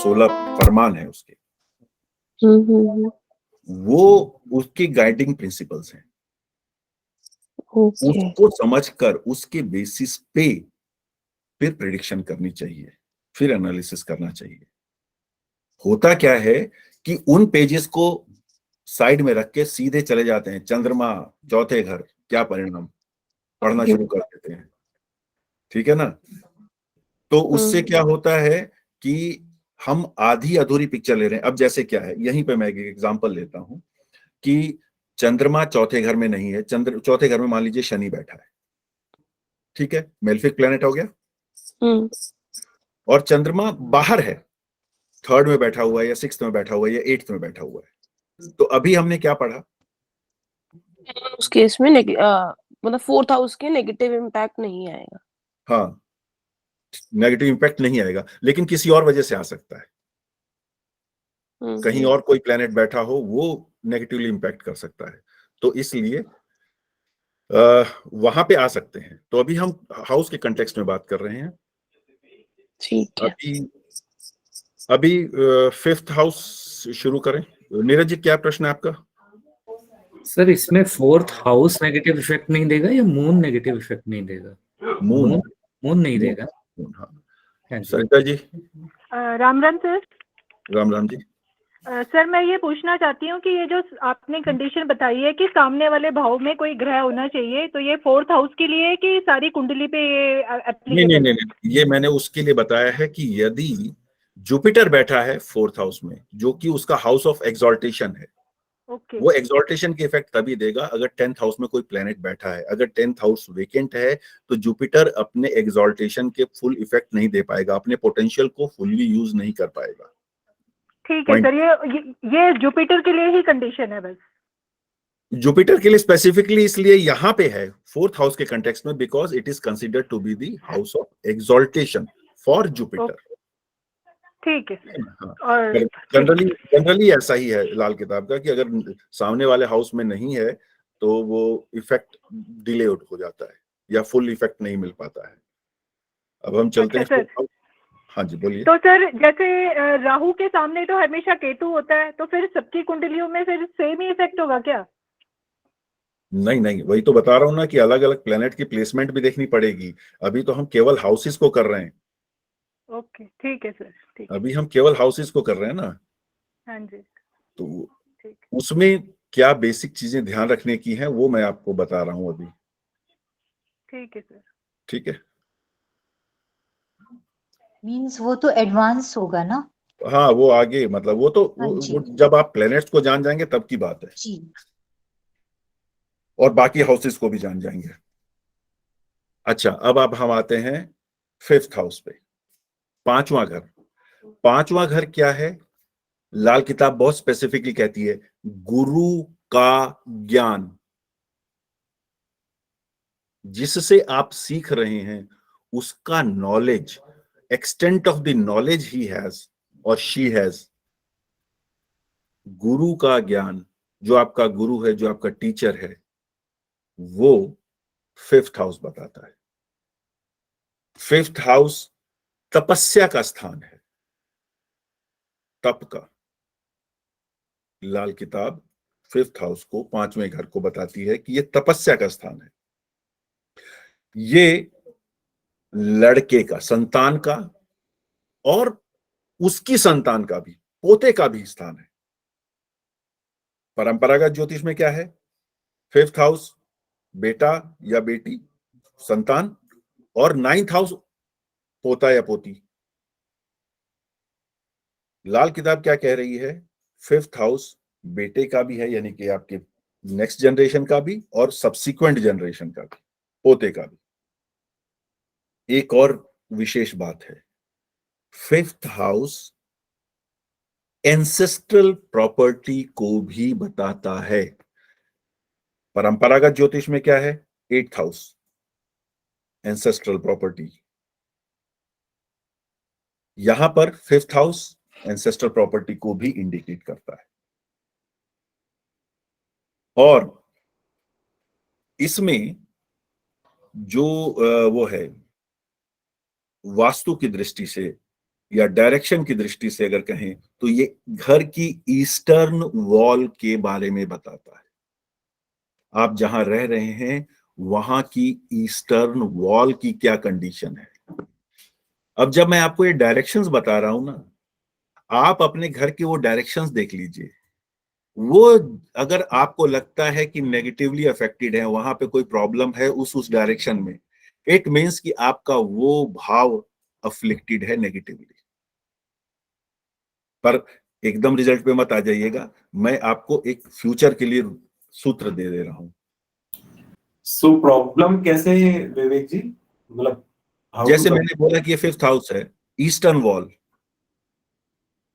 16 फरमान है उसके, वो उसके गाइडिंग प्रिंसिपल्स हैं। उसको समझकर उसके बेसिस पे फिर प्रेडिक्शन करनी चाहिए, फिर एनालिसिस करना चाहिए। होता क्या है कि उन पेजेस को साइड में रख के सीधे चले जाते हैं, चंद्रमा चौथे घर क्या परिणाम, पढ़ना शुरू कर देते हैं, ठीक है ना। तो उससे क्या होता है कि हम आधी अधूरी पिक्चर ले रहे हैं। अब जैसे क्या है, यहीं पे मैं एक एग्जांपल लेता हूं कि चंद्रमा चौथे घर में नहीं है, चौथे घर में मान लीजिए शनि बैठा है, ठीक है, मेलेफिक प्लेनेट हो गया। और चंद्रमा बाहर है, थर्ड में बैठा हुआ है या सिक्स्थ में बैठा हुआ है या एट्थ में बैठा हुआ है। तो अभी हमने क्या पढ़ा, उस केस में मतलब फोर्थ हाउस के नेगेटिव इम्पैक्ट नहीं आएगा। हाँ, नेगेटिव इम्पैक्ट नहीं आएगा, लेकिन किसी और वजह से आ सकता है। कहीं और कोई प्लेनेट बैठा हो, वो नेगेटिवली इम्पैक्ट कर सकता है, तो इसलिए वहां पे आ सकते हैं। तो अभी हम हाउस के कंटेक्स्ट में बात कर रहे हैं। ठीक है, अभी फिफ्थ हाउस शुरू करें। नीरज जी, क्या प्रश्न है आपका? सर, इसमें फोर्थ हाउस नेगेटिव इफेक्ट नहीं देगा या मून नेगेटिव इफेक्ट नहीं देगा? मून नहीं देगा। हाँ, सरिता जी। राम राम सर। राम राम जी। सर, मैं ये पूछना चाहती हूँ कि ये जो आपने कंडीशन बताई है कि सामने वाले भाव में कोई ग्रह होना चाहिए, तो ये फोर्थ हाउस के लिए है कि सारी कुंडली पे नहीं, ये मैंने उसके लिए बताया है कि यदि जुपिटर बैठा है फोर्थ हाउस में, जो कि उसका हाउस ऑफ एक्सॉल्टेशन है, वो एक्सॉल्टेशन के इफेक्ट तभी देगा अगर 10th हाउस में कोई प्लेनेट बैठा है। अगर 10th हाउस वेकेंट है तो जुपिटर अपने एक्सॉल्टेशन के फुल इफेक्ट नहीं दे पाएगा, अपने पोटेंशियल को फुल्ली यूज नहीं कर पाएगा। ठीक है सर, ये जुपिटर के लिए ही कंडीशन है बस? जुपिटर के लिए स्पेसिफिकली इसलिए यहां पे है फोर्थ हाउस के कंटेक्स्ट में, because it is considered to be the house of exaltation for Jupiter. ठीक है। और जनरली ऐसा ही है लाल किताब का कि अगर सामने वाले हाउस में नहीं है तो वो इफेक्ट डिले हो जाता है या फुल इफेक्ट नहीं मिल पाता है। अब हम चलते हैं सर। हाँ जी, बोलिए। तो सर, जैसे राहु के सामने तो हमेशा केतु होता है, तो फिर सबकी कुंडलियों में फिर सेम ही इफेक्ट होगा क्या? नहीं, वही तो बता रहा हूँ ना कि अलग अलग प्लेनेट की प्लेसमेंट भी देखनी पड़ेगी। अभी तो हम केवल हाउसेस को कर रहे हैं। ओके, ठीक है सर, ठीक है। अभी हम केवल हाउसेस को कर रहे हैं ना। हाँ जी। तो उसमें क्या बेसिक चीजें ध्यान रखने की हैं वो मैं आपको बता रहा हूँ अभी। ठीक है सर। ठीक है। मींस वो तो एडवांस होगा ना? हाँ, वो आगे मतलब वो तो वो जब आप प्लैनेट्स को जान जाएंगे तब की बात है जी। और बाकी हाउसेस को भी जान जाएंगे। अच्छा, अब हम आते हैं फिफ्थ हाउस पे, पांचवां घर। पांचवां घर क्या है? लाल किताब बहुत स्पेसिफिकली कहती है गुरु का ज्ञान, जिससे आप सीख रहे हैं उसका knowledge, extent of the knowledge he has और शी हैज। गुरु का ज्ञान, जो आपका गुरु है, जो आपका टीचर है, वो फिफ्थ हाउस बताता है। फिफ्थ हाउस तपस्या का स्थान है, तप का। लाल किताब फिफ्थ हाउस को, पांचवें घर को बताती है कि ये तपस्या का स्थान है। ये लड़के का, संतान का और उसकी संतान का भी, पोते का भी स्थान है। परंपरागत ज्योतिष में क्या है? फिफ्थ हाउस बेटा या बेटी, संतान, और नाइन्थ हाउस पोता या पोती। लाल किताब क्या कह रही है? फिफ्थ हाउस बेटे का भी है, यानी कि आपके नेक्स्ट जनरेशन का भी और सब्सिक्वेंट जनरेशन का भी, पोते का भी। एक और विशेष बात है, फिफ्थ हाउस एंसेस्ट्रल प्रॉपर्टी को भी बताता है। परंपरागत ज्योतिष में क्या है? Eighth house, ancestral property. यहां पर फिफ्थ हाउस एंसेस्ट्रल प्रॉपर्टी को भी इंडिकेट करता है। और इसमें जो वो है वास्तु की दृष्टि से या डायरेक्शन की दृष्टि से अगर कहें तो ये घर की ईस्टर्न वॉल के बारे में बताता है। आप जहां रह रहे हैं वहां की ईस्टर्न वॉल की क्या कंडीशन है। अब जब मैं आपको ये डायरेक्शंस बता रहा हूं ना, आप अपने घर के वो डायरेक्शंस देख लीजिए। वो अगर आपको लगता है कि नेगेटिवली अफेक्टेड है, वहां पे कोई प्रॉब्लम है उस डायरेक्शन में, इट मीन्स कि आपका वो भाव अफ्लिक्टेड है नेगेटिवली। पर एकदम रिजल्ट पे मत आ जाइएगा, मैं आपको एक फ्यूचर के लिए सूत्र दे रहा हूं। सो प्रॉब्लम कैसे विवेक जी, मतलब जैसे मैंने बोला कि ये 5th हाउस है, ईस्टर्न वॉल,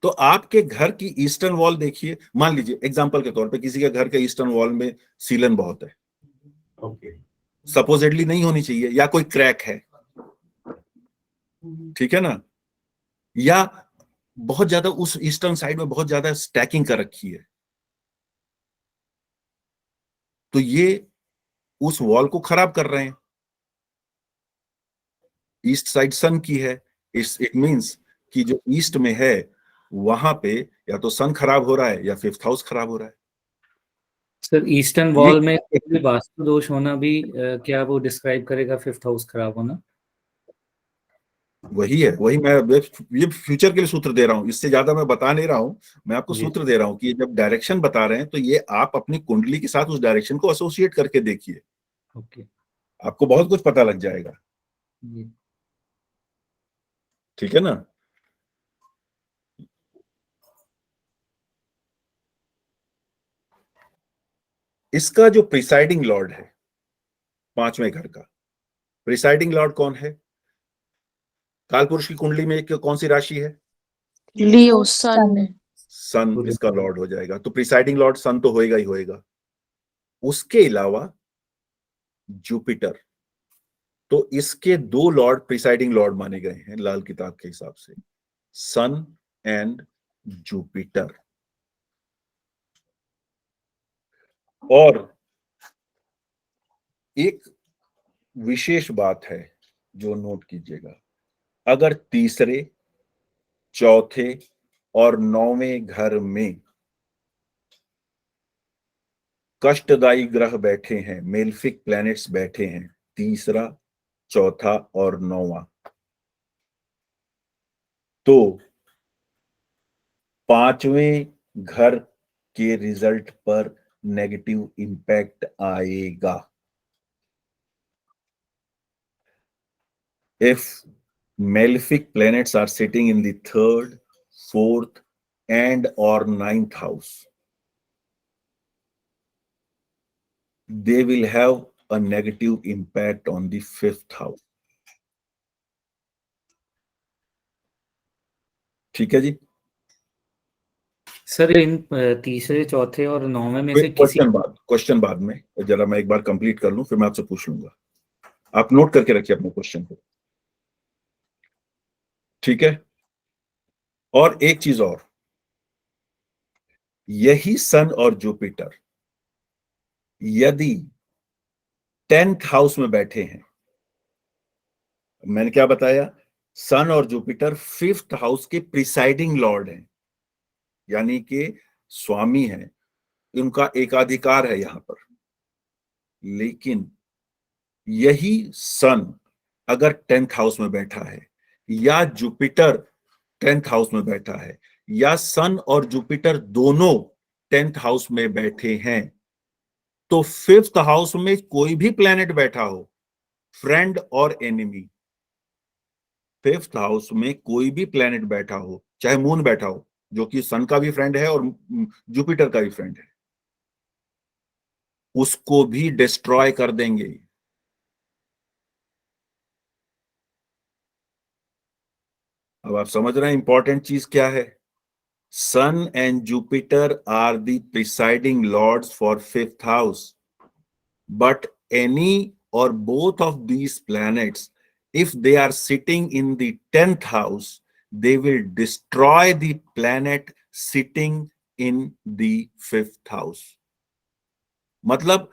तो आपके घर की ईस्टर्न वॉल देखिए। मान लीजिए एग्जांपल के तौर पे किसी के घर के ईस्टर्न वॉल में सीलन बहुत है, ओके, सपोजिटली नहीं होनी चाहिए, या कोई क्रैक है, ठीक है ना, या बहुत ज्यादा उस ईस्टर्न साइड में बहुत ज्यादा स्टैकिंग कर रखी है, तो ये उस वॉल को खराब कर रहे हैं। ईस्ट साइड सन की है, इट मींस कि जो ईस्ट में है वहां पे या तो सन खराब हो रहा है या 5th हाउस खराब हो रहा है। सर ईस्टर्न वॉल में कोई वास्तु दोष होना भी क्या वो डिस्क्राइब करेगा 5th हाउस खराब होना? वही है, वही मैं ये फ्यूचर के लिए सूत्र दे रहा हूं, इससे ज्यादा मैं बता नहीं रहा हूं। मैं आपको सूत्र दे रहा हूं कि जब डायरेक्शन बता रहे हैं तो ये आप अपनी कुंडली के साथ उस डायरेक्शन को एसोसिएट करके देखिए, ओके, आपको बहुत कुछ पता लग जाएगा। ठीक है ना। इसका जो प्रिसाइडिंग लॉर्ड है 5वें घर का, प्रिसाइडिंग लॉर्ड कौन है? कालपुरुष की कुंडली में कौन सी राशि है? लियो सन है। सन इसका लॉर्ड हो जाएगा, तो प्रिसाइडिंग लॉर्ड सन तो होएगा ही होएगा। उसके अलावा जुपिटर, तो इसके 2 लॉर्ड प्रिसाइडिंग लॉर्ड माने गए हैं लाल किताब के हिसाब से, सन एंड जुपिटर। और एक विशेष बात है जो नोट कीजिएगा, अगर तीसरे, चौथे और 9वें घर में कष्टदायी ग्रह बैठे हैं, मेलफिक प्लैनेट्स बैठे हैं, तीसरा, चौथा और 9वां, तो 5वें घर के रिजल्ट पर नेगेटिव इंपैक्ट आएगा। If malefic planets are sitting in the 3rd, 4th and or 9th house, they will have a negative impact on the 5th house. ठीक है जी। सर इन तीसरे, चौथे और 9वें में से किसी क्वेश्चन बाद में, जरा मैं एक बार कंप्लीट कर लूं फिर मैं आपसे पूछ लूंगा। आप नोट करके रखिए अपने क्वेश्चन को, ठीक है। और एक चीज और, यही सन और जुपिटर यदि 10th हाउस में बैठे हैं, मैंने क्या बताया, सन और जुपिटर 5th हाउस के प्रिसाइडिंग लॉर्ड हैं, यानी कि स्वामी हैं, उनका एकाधिकार है यहां पर। लेकिन यही सन अगर 10th हाउस में बैठा है या जुपिटर 10th हाउस में बैठा है या सन और जुपिटर दोनों 10th हाउस में बैठे हैं, तो 5th हाउस में कोई भी प्लैनेट बैठा हो, फ्रेंड और एनिमी, 5th हाउस में कोई भी प्लैनेट बैठा हो, चाहे मून बैठा हो जो कि सन का भी फ्रेंड है और जुपिटर का भी फ्रेंड है, उसको भी डिस्ट्रॉय कर देंगे। अब आप समझ रहे हैं इंपॉर्टेंट चीज क्या है। Sun and Jupiter are the presiding lords for 5th house, but any or both of these planets, if they are sitting in the 10th house, they will destroy the planet sitting in the 5th house. मतलब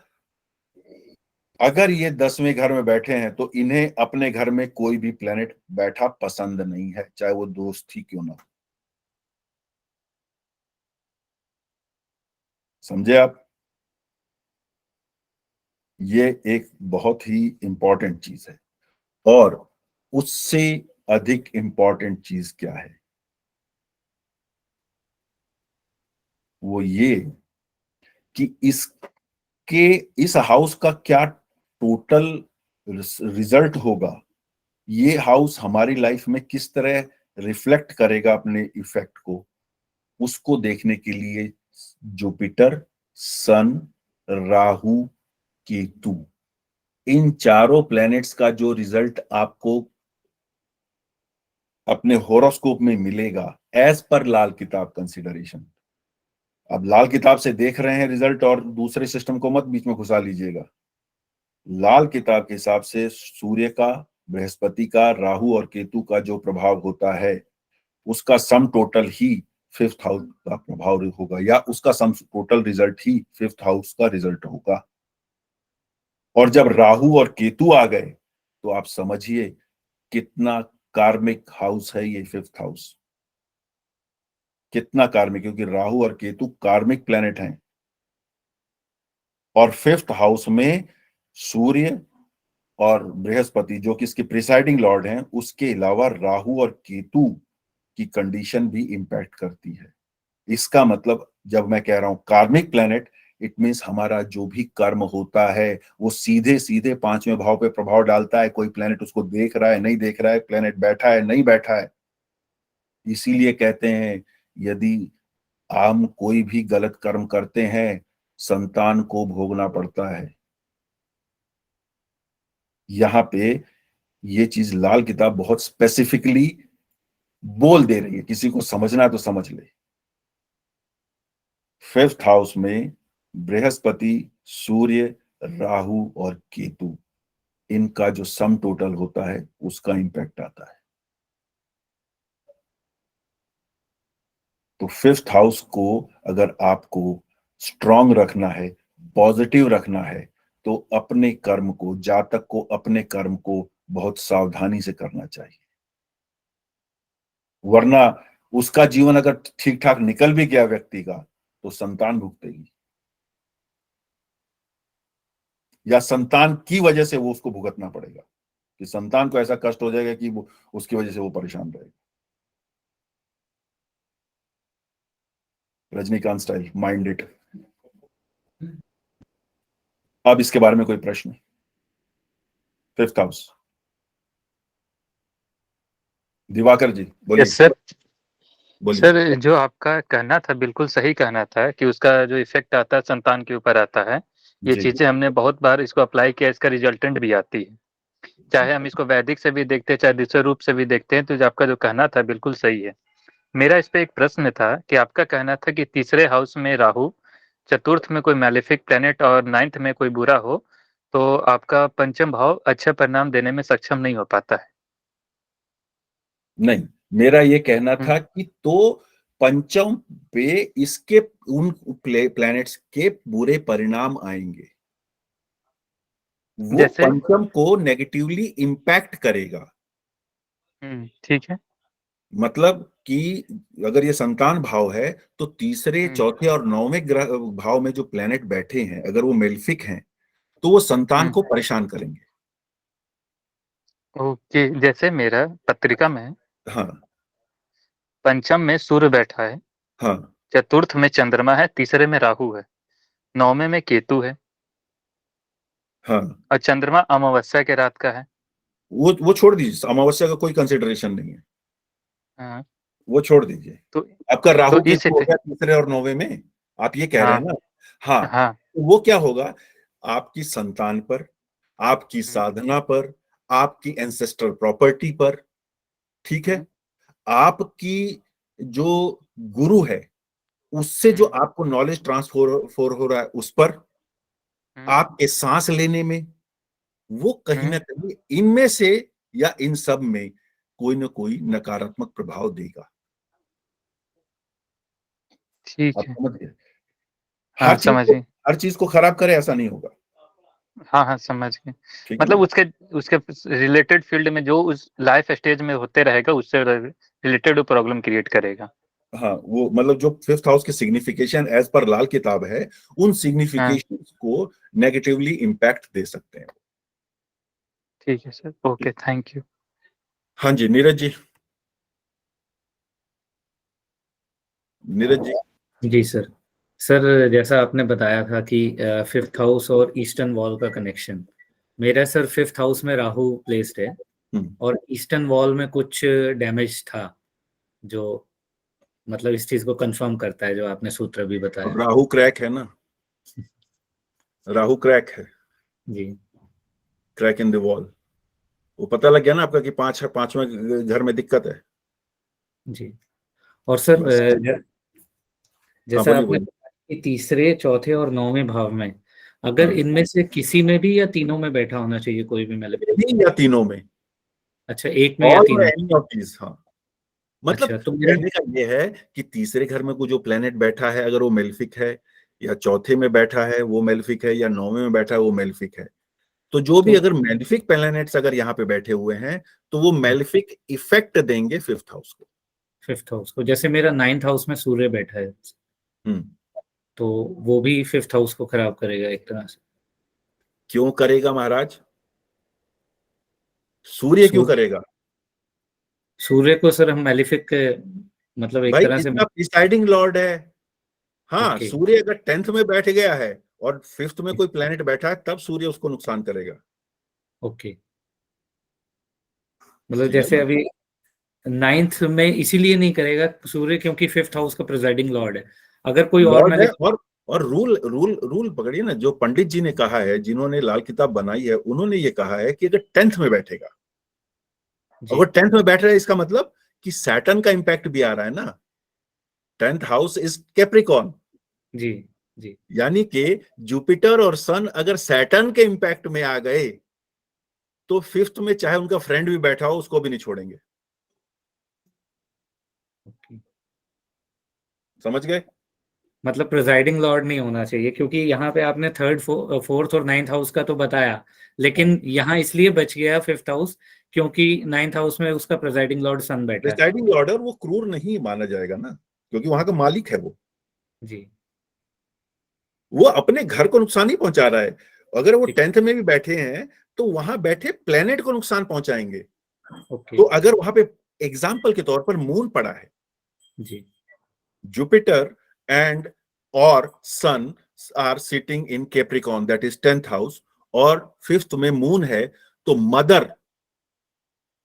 अगर ये 10वें घर में बैठे हैं तो इन्हें अपने घर में कोई भी प्लेनेट बैठा पसंद नहीं है, चाहे वो दोस्त ही क्यों ना हो। समझे आप? ये एक बहुत ही इंपॉर्टेंट चीज है। और उससे अधिक इंपॉर्टेंट चीज क्या है, वो ये कि इस हाउस का क्या टोटल रिजल्ट होगा, ये हाउस हमारी लाइफ में किस तरह रिफ्लेक्ट करेगा अपने इफेक्ट को, उसको देखने के लिए जुपिटर, सन, राहु, केतु, इन चारों प्लैनेट्स का जो रिजल्ट आपको अपने होरोस्कोप में मिलेगा एज पर लाल किताब कंसिडरेशन। अब लाल किताब से देख रहे हैं रिजल्ट और दूसरे सिस्टम को मत बीच में घुसा लीजिएगा। लाल किताब के हिसाब से सूर्य का, बृहस्पति का, राहु और केतु का जो प्रभाव होता है उसका सम टोटल ही 5th हाउस का प्रभाव होगा, या उसका सम टोटल रिजल्ट ही 5th हाउस का रिजल्ट होगा। और जब राहु और केतु आ गए तो आप समझिए कितना कार्मिक हाउस है ये 5th हाउस, कितना कार्मिक, क्योंकि राहु और केतु कार्मिक प्लेनेट हैं। और 5th हाउस में सूर्य और बृहस्पति जो कि इसके प्रिसाइडिंग लॉर्ड हैं, उसके अलावा राहु और केतु की कंडीशन भी इंपैक्ट करती है। इसका मतलब जब मैं कह रहा हूं कार्मिक प्लेनेट, इट मीन्स हमारा जो भी कर्म होता है वो सीधे सीधे 5वें भाव पे प्रभाव डालता है। कोई प्लेनेट उसको देख रहा है नहीं देख रहा है, प्लेनेट बैठा है नहीं बैठा है। इसीलिए कहते हैं यदि हम कोई भी गलत कर्म करते हैं संतान को भोगना पड़ता है। यहाँ पे ये चीज लाल किताब बहुत स्पेसिफिकली बोल दे रही है, किसी को समझना है तो समझ ले। 5th हाउस में बृहस्पति, सूर्य, राहु और केतु, इनका जो सम टोटल होता है उसका इंपैक्ट आता है। तो 5th हाउस को अगर आपको स्ट्रांग रखना है, पॉजिटिव रखना है, तो अपने कर्म को, जातक को अपने कर्म को बहुत सावधानी से करना चाहिए। वरना उसका जीवन अगर ठीक ठाक निकल भी गया व्यक्ति का तो संतान भुगतेगी, या संतान की वजह से वो उसको भुगतना पड़ेगा, कि संतान को ऐसा कष्ट हो जाएगा कि वो उसकी वजह से वो परेशान रहेगा। Rajinikanth style, mind it. अब इसके बारे में कोई प्रश्न? 5th हाउस, दिवाकर जी बोलिए। Yes sir. बोलिए। सर जो आपका कहना था बिल्कुल सही कहना था कि उसका जो इफेक्ट आता है संतान के ऊपर आता है। ये जी। चीजें हमने बहुत बार इसको अप्लाई किया, इसका रिजल्टेंट भी आती है। चाहे हम इसको वैदिक से भी देखते हैं, चाहे दूसरे रूप से भी देखते हैं, तो जो आपका जो कहना था बिल्कुल सही है। मेरा इस पे एक प्रश्न था कि आपका कहना था कि तीसरे हाउस में राहु, चतुर्थ में कोई मैलेफिक प्लेनेट और 9th में कोई बुरा हो तो आपका पंचम भाव अच्छा परिणाम देने में सक्षम नहीं हो पाता है। नहीं, मेरा ये कहना हम्म। था कि तो पंचम पे इसके उन प्लैनेट्स के बुरे परिणाम आएंगे, वो जैसे पंचम को नेगेटिवली इंपैक्ट करेगा। ठीक है। मतलब कि अगर ये संतान भाव है तो तीसरे, चौथे और 9वें ग्रह भाव में जो प्लैनेट बैठे हैं अगर वो मेल्फिक हैं तो वो संतान को परेशान करेंगे। ओके, जैसे मेरा पत्रिका में हाँ पंचम में सूर्य बैठा है, हाँ चतुर्थ में चंद्रमा है, तीसरे में राहु है, 9वें में केतु है हाँ। और चंद्रमा अमावस्या के रात का है। वो छोड़ दीजिए, अमावस्या का कोई कंसिडरेशन नहीं है, हाँ, वो छोड़ दीजिए। तो आपका राहु इस केतु हो गया तीसरे और 9वें में, आप ये कह रहे हाँ हैं ना। हाँ, हाँ तो वो क्या होगा, आपकी संतान पर, आपकी साधना पर, आपकी एंसेस्ट्रल प्रॉपर्टी पर, ठीक है, आपकी जो गुरु है उससे जो आपको नॉलेज ट्रांसफर हो रहा है उस पर, आपके सांस लेने में, वो कहीं ना कहीं इनमें से या इन सब में कोई ना कोई नकारात्मक प्रभाव देगा। ठीक आप है। समझ गए? हाँ समझिए। हर चीज को खराब करे ऐसा नहीं होगा। हाँ समझ गए। ठीक है मतलब ना? उसके रिलेटेड फील्ड में जो उस लाइफ स्टेज में होते रहेगा उससे रिलेटेड वो प्रॉब्लम क्रिएट करेगा। हाँ, वो मतलब जो फिफ्थ हाउस की सिग्निफिकेशन एज पर लाल किताब है, उन सिग्निफिकेशन को नेगेटिवली इम्पैक्ट दे सकते हैं। ठीक है सर, ओके, थैंक यू। हाँ जी, नीरज जी। नीरज जी। जी सर। सर जैसा आपने बताया था कि फिफ्थ हाउस और ईस्टर्न वॉल का कनेक्शन, मेरा सर फिफ्थ हाउस में राहु प्लेस्ड है और ईस्टर्न वॉल में कुछ डैमेज था, जो मतलब इस चीज को कंफर्म करता है जो आपने सूत्र भी बताया। राहु क्रैक है ना, राहु क्रैक है, जी क्रैक इन द वॉल। वो पता लग गया ना आपका कि पांचवें घर में दिक्कत है। जी। और सर बस। हाँ, जैसा बोलिए आपने बोलिए। बताया कि तीसरे, चौथे और नौवें भाव में अगर हाँ, इनमें से किसी में भी या तीनों में बैठा होना चाहिए कोई भी मैलेफिक। इन्हीं या तीनों में, अच्छा, एक में या ऑल तीनों। Any of these. हाँ, मतलब अच्छा तो मेरा, कहने का ये है कि तीसरे घर में कोई जो प्लेनेट बैठा है, अगर वो मेल्फिक है, या चौथे में बैठा है वो मेल्फिक है, या नौवें में बैठा है वो मेल्फिक है, तो जो भी तो अगर मेल्फिक प्लैनेट्स अगर यहाँ पे बैठे हुए हैं तो वो मेल्फिक इफेक्ट देंगे फिफ्थ हाउस को। फिफ्थ हाउस को, जैसे मेरा नाइन्थ हाउस में सूर्य बैठा है, हम्म। तो वो भी फिफ्थ हाउस को खराब करेगा एक तरह से। क्यों करेगा महाराज? सूर्य क्यों सूर्य करेगा? सूर्य को सर हम मैलिफिक, मतलब एक भाई तरह से। इसका प्रिसाइडिंग लॉर्ड है। हाँ, ओके सूर्य अगर 10th में बैठ गया है और 5th में कोई प्लेनेट बैठा है, तब सूर्य उसको नुकसान करेगा। ओके, मतलब ठीक है जैसे ना? अभी नाइन्थ में इसीलिए नहीं करेगा सूर्य क्योंकि फिफ्थ हाउस का प्रेजाइडिंग लॉर्ड है। अगर कोई और लॉर्ड है, मैलिफिक। और रूल रूल रूल पकड़िए ना, जो पंडित जी ने कहा है, जिन्होंने लाल किताब बनाई है, उन्होंने ये कहा है कि अगर 10th में बैठेगा, जी अगर 10th में बैठ रहा है, इसका मतलब कि सैटर्न का इंपैक्ट भी आ रहा है ना। 10th हाउस इज कैप्रिकॉर्न, जी जी। यानी कि जुपिटर और सन अगर सैटर्न के इंपैक्ट में आ गए तो 5th में चाहे उनका फ्रेंड भी बैठा हो उसको भी नहीं छोड़ेंगे। ओके, समझ गए? मतलब प्रिजाइडिंग लॉर्ड नहीं होना चाहिए, क्योंकि यहाँ पे आपने थर्ड, फोर्थ और नाइन्थ हाउस का तो बताया, लेकिन यहाँ इसलिए बच गया फिफ्थ हाउस क्योंकि नाइन्थ हाउस में उसका प्रिजाइडिंग लॉर्ड सन बैठा है। प्रिसाइडिंग ऑर्डर वो क्रूर नहीं माना जाएगा ना, क्योंकि वहां का मालिक है जी वो अपने घर को नुकसान नहीं पहुंचा रहा है। अगर वो ठीक। 10th में भी बैठे हैं तो वहां बैठे प्लेनेट को नुकसान पहुंचाएंगे। ओके तो अगर वहां पे एग्जाम्पल के तौर पर मून पड़ा है, जी जुपिटर एंड और sun are sitting in Capricorn, that is 10th house, और 5th में मून है, तो मदर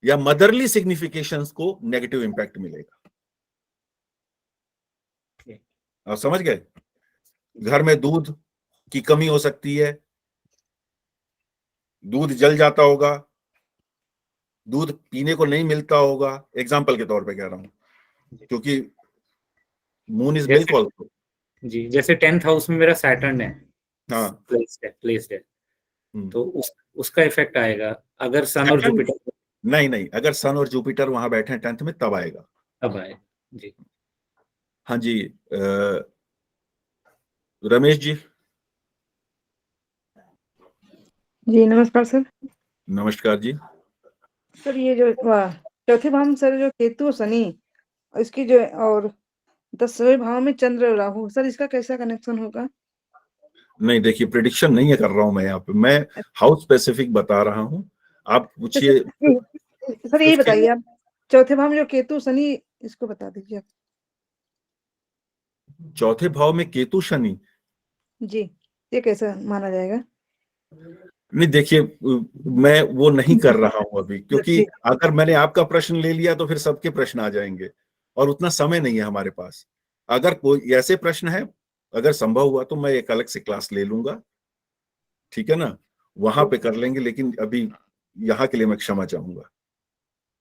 या मदरली सिग्निफिकेशंस को नेगेटिव इंपैक्ट मिलेगा। आप समझ गए? घर में दूध की कमी हो सकती है, दूध जल जाता होगा, दूध पीने को नहीं मिलता होगा, एग्जाम्पल के तौर पे कह रहा हूं, क्योंकि मून इज मिल्क जैसे, ऑल्सो। जी जैसे टेंथ हाउस में मेरा सैटर्न है, हाँ। प्लेस्ड है, हम्म। तो उसका इफेक्ट आएगा अगर सन और Saturn- जुपिटर नहीं नहीं, अगर सन और जुपिटर वहां बैठे हैं 10th में तब आएगा। अब आए। जी हाँ जी, रमेश जी। जी नमस्कार सर। नमस्कार जी। सर ये जो चौथे भाव में सर जो केतु और शनि, इसकी जो, और 10वें भाव में चंद्र और राहु, सर इसका कैसा कनेक्शन होगा? नहीं देखिए, प्रिडिक्शन नहीं है कर रहा हूं मैं, यहाँ पे मैं हाउस स्पेसिफिक बता रहा हूं। आप तो पूछिए। सर यही बताइए आप, चौथे भाव में जो केतु शनि, इसको बता दीजिए आप। चौथे भाव में केतु शनि? जी, ये कैसा माना जाएगा? नहीं देखिए, मैं वो नहीं कर रहा हूं अभी, क्योंकि जी अगर मैंने आपका प्रश्न ले लिया तो फिर सबके प्रश्न आ जाएंगे और उतना समय नहीं है हमारे पास। अगर कोई ऐसे प्रश्न है, अगर संभव हुआ तो मैं एक अलग से क्लास ले लूंगा, ठीक है ना, वहां पे कर लेंगे, लेकिन अभी यहाँ के लिए मैं क्षमा चाहूंगा।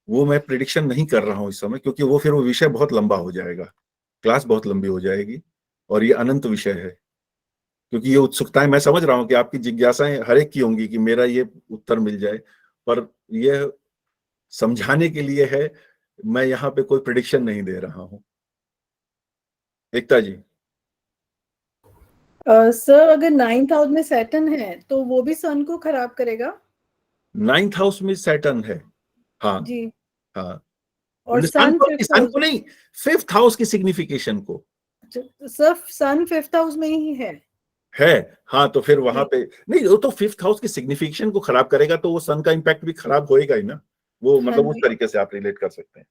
वो मैं प्रिडिक्शन नहीं कर रहा हूं इस समय, क्योंकि वो फिर वो विषय बहुत लंबा हो जाएगा, क्लास बहुत लंबी हो जाएगी, और ये अनंत विषय है। क्योंकि ये उत्सुकताएं, मैं समझ रहा हूं कि आपकी जिज्ञासाएं हर एक की होंगी कि मेरा ये उत्तर मिल जाए, पर यह समझाने के लिए है, मैं यहाँ पे कोई प्रिडिक्शन नहीं दे रहा हूं। एकता जी। सर अगर 9th हाउस में सैटर्न है तो वो भी सन को खराब करेगा? 9th हाउस में सैटर्न है, हाँ जी। हाँ, और सन सन को, 5th सन हाउस, को नहीं, 5th हाउस की सिग्निफिकेशन को सर सन 5th हाउस में ही है। हाँ, तो फिर वहां जी। पे नहीं, वो तो 5th हाउस की सिग्निफिकेशन को खराब करेगा, तो वो सन का इम्पैक्ट भी खराब होएगा ही ना, वो हाँ मतलब उस जी। तरीके से आप रिलेट कर सकते हैं।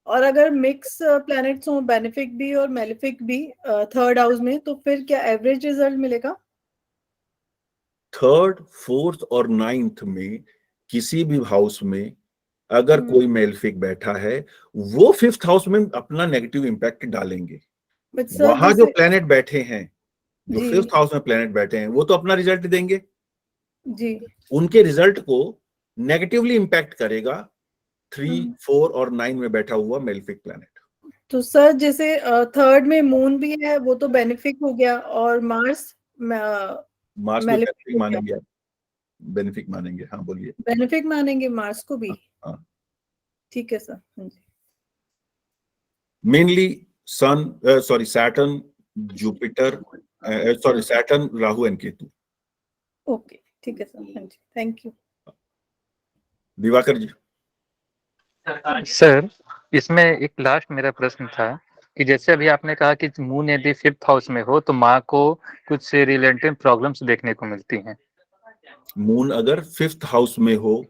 और अगर मिक्स प्लैनेट्स हो, बेनिफिक भी और मेलेफिक भी 3rd हाउस में, तो फिर क्या एवरेज रिजल्ट मिलेगा? 3rd, 4th और 9th में किसी भी हाउस में अगर कोई मेलेफिक बैठा है, वो 5th हाउस में अपना नेगेटिव इम्पैक्ट डालेंगे। बट सर वहां जो जैसे प्लेनेट बैठे हैं, जो जी 5th हाउस में प्लेनेट बैठे हैं, वो तो अपना रिजल्ट देंगे, जी। उनके रिजल्ट को नेगेटिवली इम्पैक्ट करेगा 3, 4 और 9 में बैठा हुआ मेलेफिक प्लेनेट। तो सर जैसे 3rd में मून भी है, वो तो बेनिफिक हो गया, और मार्स मार्स में मेलेफिक बेनिफिक हो गया। मानेंगे आप? बेनिफिक मानेंगे, हाँ बोलिए। बेनिफिक मानेंगे मार्स को भी? हाँ, ठीक है सर, हाँ जी। Mainly sun, sorry Saturn, Jupiter, sorry Saturn, Rahu and Ketu. Okay, ठीक है सर, हाँ जी, thank you. Divakar ji. Sir इसमें एक लास्ट मेरा प्रश्न था कि जैसे अभी आपने कहा कि मून यदि 5th हाउस में हो तो माँ को कुछ रिलेटेड प्रॉब्लम्स देखने को मिलती हैं। मून अगर 5th हाउस में हो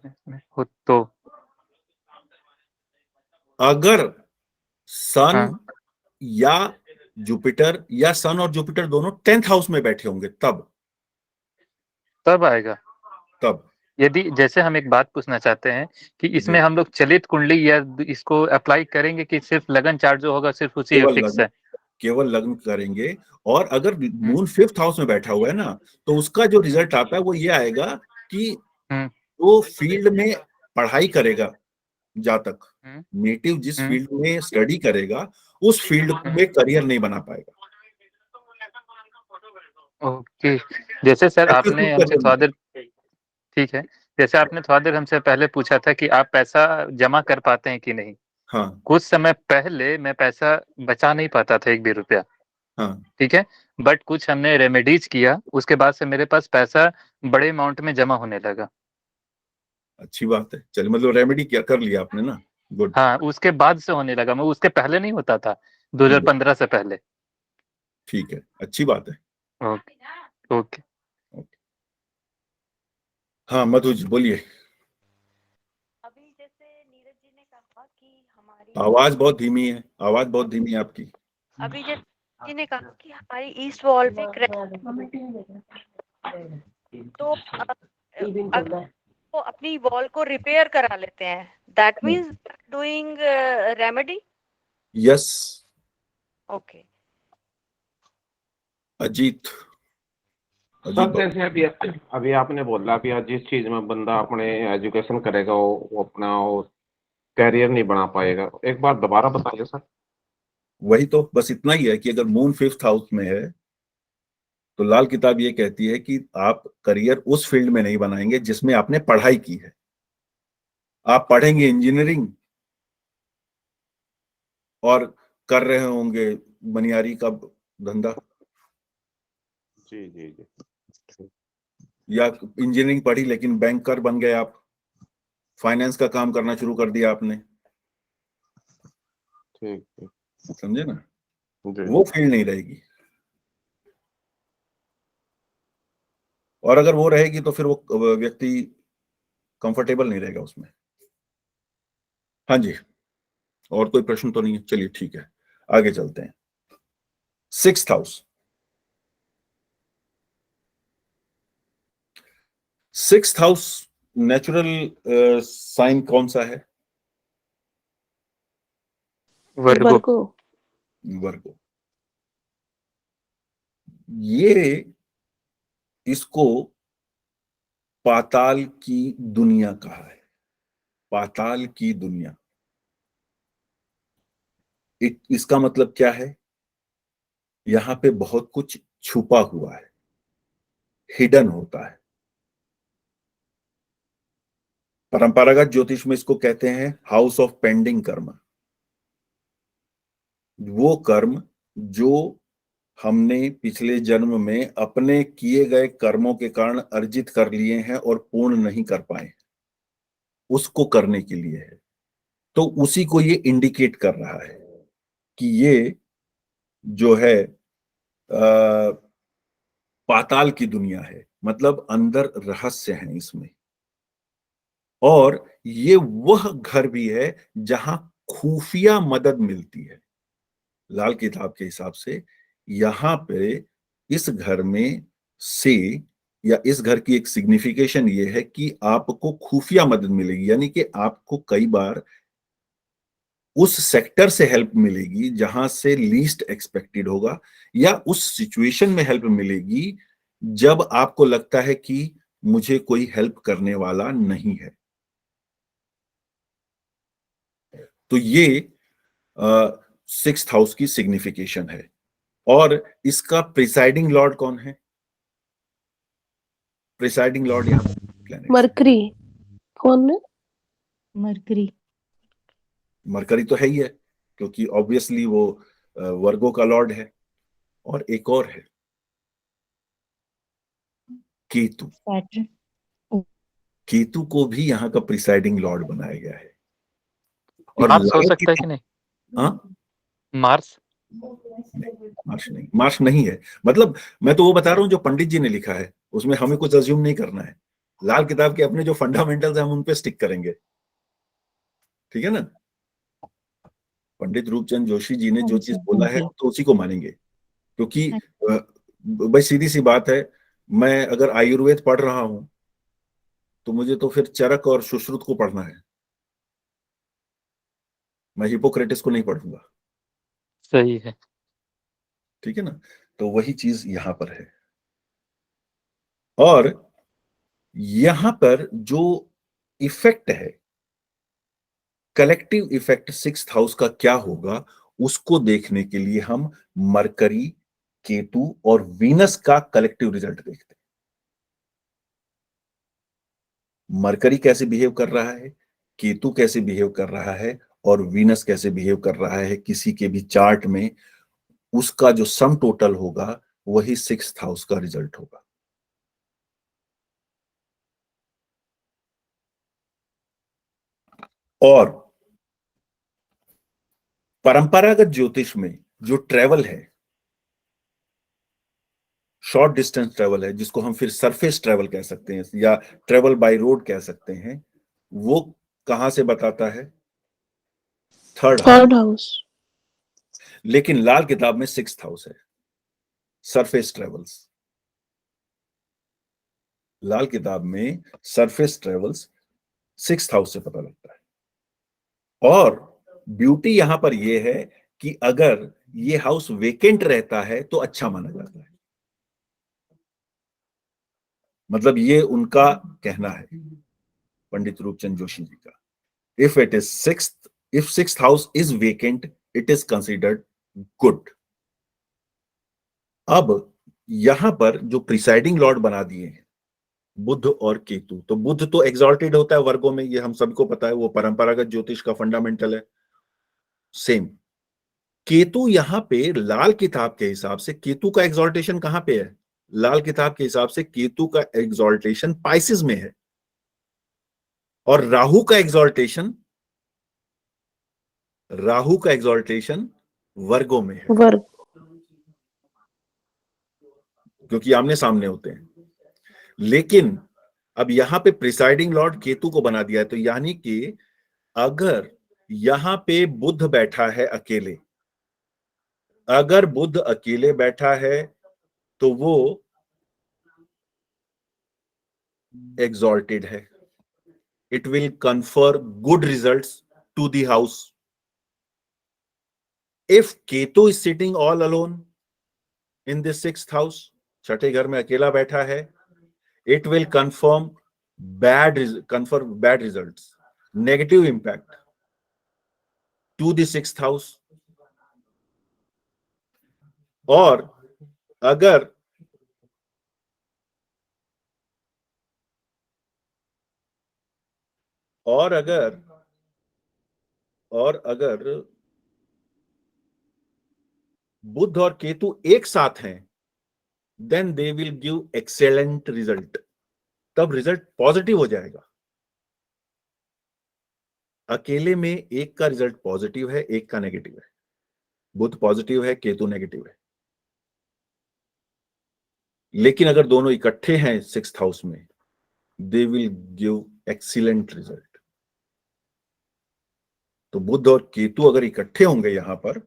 तो अगर सन हाँ, या जुपिटर या सन और जुपिटर दोनों 10th हाउस में बैठे होंगे, तब आएगा। तब यदि जैसे हम एक बात पूछना चाहते हैं कि इसमें जी, हम लोग चलित कुंडली या इसको अप्लाई करेंगे कि सिर्फ लगन चार्ट जो होगा सिर्फ उसी केवल फिक्स लग्न, है? केवल लग्न करेंगे। और अगर मून 5th हाउस में बैठा हुआ है ना, तो उसका जो रिजल्ट आता है वो ये आएगा कि हम्म वो फील्ड में पढ़ाई करेगा, जातक हम्म नेटिव जिस हम्म फील्ड में स्टडी करेगा, उस फील्ड में करियर नहीं बना पाएगा। ओके। जैसे सर ऐसा आपने कुछ हमसे करियर थोड़ा नहीं। देर, ठीक है, जैसे आपने थोड़ा देर हमसे पहले पूछा था कि आप पैसा जमा कर पाते हैं कि नहीं। हाँ कुछ समय पहले मैं पैसा बचा नहीं पाता था, एक भी रुपया, हाँ, ठीक है, बट कुछ हमने रेमेडीज किया, उसके बाद से मेरे पास पैसा बड़े अमाउंट में जमा होने लगा। अच्छी बात है, चलिए मतलब रेमेडी क्या कर लिया आपने ना, गुड। हाँ, उसके बाद से होने लगा, मैं उसके पहले नहीं होता था, 2015 से पहले। ठीक है, अच्छी बात है। Okay okay. हाँ मधु जी बोलिए। अभी जैसे नीरज जी ने कहा कि हमारी आवाज बहुत धीमी है, आवाज बहुत धीमी है आपकी। अभी जैसे जी ने कहा कि हमारी ईस्ट वॉल पे तो अगर वो अपनी वॉल को रिपेयर करा लेते हैं, that means doing remedy. Yes. Okay. Ajit, sir जैसे अभी आपने बोला कि जिस चीज में बंदा अपने एजुकेशन करेगा वो अपना कैरियर नहीं बना पाएगा, एक बार दोबारा बताइए सर। वही तो, बस इतना ही है कि अगर मून 5th हाउस में है तो लाल किताब ये कहती है कि आप करियर उस फील्ड में नहीं बनाएंगे जिसमें आपने पढ़ाई की है। आप पढ़ेंगे इंजीनियरिंग और कर रहे होंगे मनियारी का धंधा, जी जी जी। या इंजीनियरिंग पढ़ी लेकिन बैंकर बन गए आप, फाइनेंस का काम करना शुरू कर दिया आपने, ठीक ठीक, समझे ना, जी। वो फील्ड नहीं रहेगी। और अगर वो रहेगी तो फिर वो व्यक्ति कंफर्टेबल नहीं रहेगा उसमें। हाँ जी, और कोई प्रश्न तो नहीं है, चलिए ठीक है, आगे चलते हैं। 6th house, 6th house natural sign कौन सा है? वर्गो। वर्गो। ये इसको पाताल की दुनिया कहा है, पाताल की दुनिया। इसका मतलब क्या है? यहां पे बहुत कुछ छुपा हुआ है, हिडन होता है। परंपरागत ज्योतिष में इसको कहते हैं हाउस ऑफ पेंडिंग कर्म। वो कर्म जो हमने पिछले जन्म में अपने किए गए कर्मों के कारण अर्जित कर लिए हैं और पूर्ण नहीं कर पाए, उसको करने के लिए है। तो उसी को ये इंडिकेट कर रहा है कि ये जो है पाताल की दुनिया है, मतलब अंदर रहस्य है इसमें। और ये वह घर भी है जहां खुफिया मदद मिलती है। लाल किताब के हिसाब से यहां पे इस घर में से या इस घर की एक सिग्निफिकेशन ये है कि आपको खुफिया मदद मिलेगी, यानी कि आपको कई बार उस सेक्टर से हेल्प मिलेगी जहां से लीस्ट एक्सपेक्टेड होगा, या उस सिचुएशन में हेल्प मिलेगी जब आपको लगता है कि मुझे कोई हेल्प करने वाला नहीं है। तो ये 6th हाउस की सिग्निफिकेशन है। और इसका प्रिसाइडिंग लॉर्ड कौन है? प्रिसाइडिंग लॉर्ड यहाँ प्लैनेट मरकरी कौन है? मरकरी। मरकरी तो है ही है, क्योंकि ऑब्वियसली वो वर्गो का लॉर्ड है। और एक और है केतु। सैटर्न। केतु को भी यहाँ का प्रिसाइडिंग लॉर्ड बनाया गया है। और मार्स हो लाल सकता है कि नहीं? हाँ, मार्स मार्श नहीं, मार्श नहीं है। मतलब मैं तो वो बता रहा हूँ जो पंडित जी ने लिखा है, उसमें हमें कुछ अज्यूम नहीं करना है। लाल किताब के अपने जो फंडामेंटल्स हैं हम उन पे स्टिक करेंगे, ठीक है ना। पंडित रूपचंद जोशी जी ने जो चीज बोला है तो उसी को मानेंगे, क्योंकि भाई सीधी सी बात है, मैं अगर आयुर्वेद पढ़ रहा हूं तो मुझे तो फिर चरक और सुश्रुत को पढ़ना है, मैं हिपोक्रेटिस को नहीं पढ़ूंगा। सही है। ठीक है ना। तो वही चीज यहां पर है। और यहां पर जो इफेक्ट है, कलेक्टिव इफेक्ट 6th हाउस का क्या होगा, उसको देखने के लिए हम मरकरी, केतु और वीनस का कलेक्टिव रिजल्ट देखते हैं। मरकरी कैसे बिहेव कर रहा है, केतु कैसे बिहेव कर रहा है, और वीनस कैसे बिहेव कर रहा है किसी के भी चार्ट में, उसका जो सम टोटल होगा वही 6th हाउस का रिजल्ट होगा। और परंपरागत ज्योतिष में जो ट्रेवल है, शॉर्ट डिस्टेंस ट्रेवल है, जिसको हम फिर सरफेस ट्रेवल कह सकते हैं या ट्रेवल बाय रोड कह सकते हैं, वो कहां से बताता है? 3rd house. लेकिन लाल किताब में 6th हाउस है, सरफेस ट्रेवल्स। लाल किताब में सरफेस ट्रेवल्स 6th हाउस से पता लगता है। और ब्यूटी यहां पर यह है कि अगर ये हाउस वेकेंट रहता है तो अच्छा माना जाता है, मतलब ये उनका कहना है पंडित रूपचंद जोशी जी का। If it is sixth house is vacant, it is considered good. अब यहां पर जो प्रिसाइडिंग लॉर्ड बना दिए हैं बुध और केतु, तो बुध तो एग्जॉल्टेड होता है वर्गों में, ये हम सबको पता है, वो परंपरागत ज्योतिष का फंडामेंटल है। सेम केतु यहां पे लाल किताब के हिसाब से केतु का एग्जॉल्टेशन कहां पे है? लाल किताब के हिसाब से केतु का एग्जॉल्टेशन पाइसिस में है, और राहु का एग्जॉल्टेशन वर्गों में है, वर्ग। क्योंकि आमने सामने होते हैं। लेकिन अब यहां पे प्रिसाइडिंग लॉर्ड केतु को बना दिया है, तो यानी कि अगर यहां पे बुध बैठा है अकेले, अगर बुध अकेले बैठा है तो वो एग्जॉल्टेड है, it will confer good results to the house. If Ketu is sitting all alone in this 6th house, छठे घर में अकेला बैठा है, it will confirm confer bad results, negative impact to the 6th house। और अगर और अगर और अगर बुध और केतु एक साथ हैं, then they will give excellent result, तब रिजल्ट पॉजिटिव हो जाएगा। अकेले में एक का रिजल्ट पॉजिटिव है, एक का नेगेटिव है। बुध पॉजिटिव है, केतु नेगेटिव है। लेकिन अगर दोनों इकट्ठे हैं 6th हाउस में, दे विल गिव एक्सीलेंट रिजल्ट। तो बुध और केतु अगर इकट्ठे होंगे यहां पर,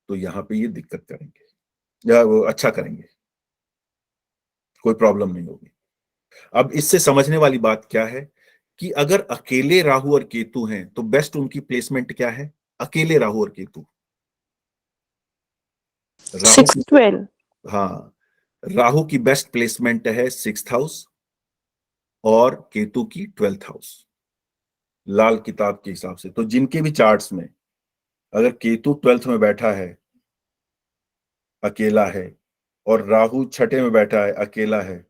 तो यहां पे ये दिक्कत करेंगे या वो अच्छा करेंगे, कोई प्रॉब्लम नहीं होगी। अब इससे समझने वाली बात क्या है कि अगर अकेले राहु और केतु हैं तो बेस्ट उनकी प्लेसमेंट क्या है? अकेले राहु और केतु, 6-12। हाँ, राहु की बेस्ट प्लेसमेंट है 6th हाउस और केतु की 12th हाउस, लाल किताब के हिसाब से। तो जिनके भी चार्ट्स में अगर केतु 12th में बैठा है, अकेला है, और राहु 6ठे में बैठा है, अकेला है,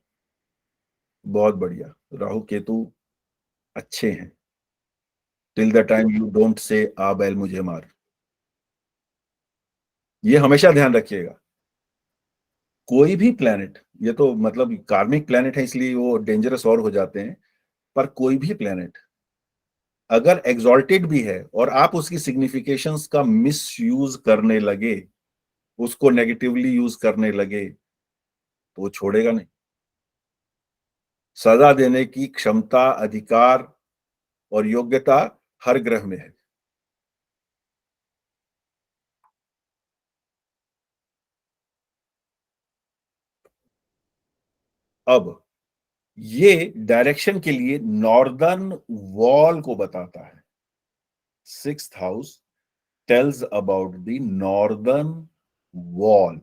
बहुत बढ़िया, राहु केतु अच्छे हैं। Till the time you don't say a बैल मुझे मार, ये हमेशा ध्यान रखिएगा। कोई भी प्लैनेट, ये तो मतलब कार्मिक प्लैनेट है इसलिए वो डेंजरस और हो जाते हैं, पर कोई भी प्लैनेट अगर एग्जॉल्टेड भी है और आप उसकी सिग्निफिकेशंस का मिस यूज करने लगे, उसको नेगेटिवली यूज करने लगे, तो वो छोड़ेगा नहीं। सजा देने की क्षमता, अधिकार और योग्यता हर ग्रह में है। अब ये डायरेक्शन के लिए नॉर्दर्न वॉल को बताता है। 6th house tells about the northern wall.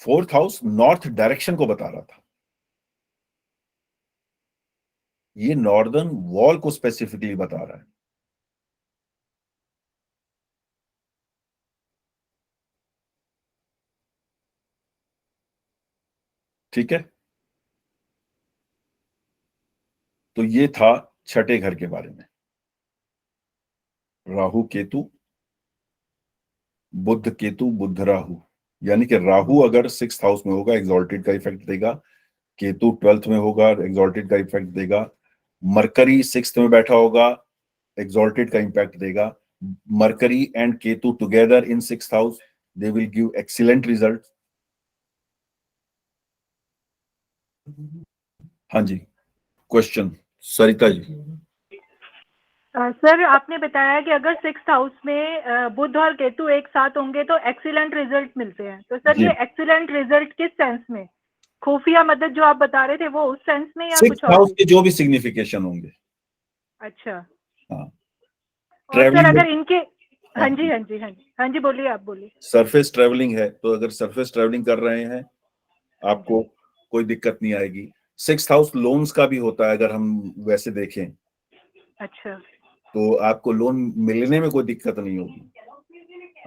4th house north direction को बता रहा था, ये नॉर्दर्न वॉल को स्पेसिफिकली बता रहा है। ठीक है, तो ये था 6ठे घर के बारे में, राहु केतु, बुध केतु, बुध राहु। यानी कि राहु अगर 6th हाउस में होगा एग्जॉल्टेड का इफेक्ट देगा, केतु 12th में होगा एग्जॉल्टेड का इफेक्ट देगा, मरकरी 6th में बैठा होगा एग्जॉल्टेड का इम्पैक्ट देगा। Mercury and Ketu together in 6th house, they will give excellent result. हाँ जी, क्वेश्चन सरिता जी। सर आपने बताया कि अगर 6th हाउस में बुध और केतु एक साथ होंगे तो एक्सीलेंट रिजल्ट मिलते हैं। तो सर ये एक्सीलेंट रिजल्ट किस सेंस में, खुफिया मदद जो आप बता रहे थे वो उस सेंस में या कुछ 6th और? हाउस के जो भी सिग्निफिकेशन होंगे। अच्छा, हाँ, और सर अगर इनके, हाँ जी हाँ जी हाँ जी हाँ जी, बोलिए, आप बोलिए। सरफेस ट्रेवलिंग है, तो अगर सरफेस ट्रेवलिंग कर रहे हैं आपको कोई दिक्कत नहीं आएगी। 6th हाउस लोन्स का भी होता है, अगर हम वैसे देखें अच्छा, तो आपको लोन मिलने में कोई दिक्कत नहीं होगी,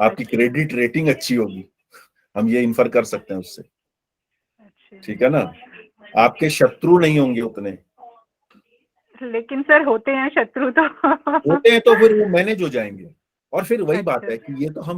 आपकी क्रेडिट रेटिंग अच्छी होगी, हम ये इन्फर कर सकते हैं उससे। ठीक है ना, आपके शत्रु नहीं होंगे उतने। लेकिन सर होते हैं शत्रु तो होते हैं तो फिर वो मैनेज हो जाएंगे। और फिर वही बात है कि ये तो हम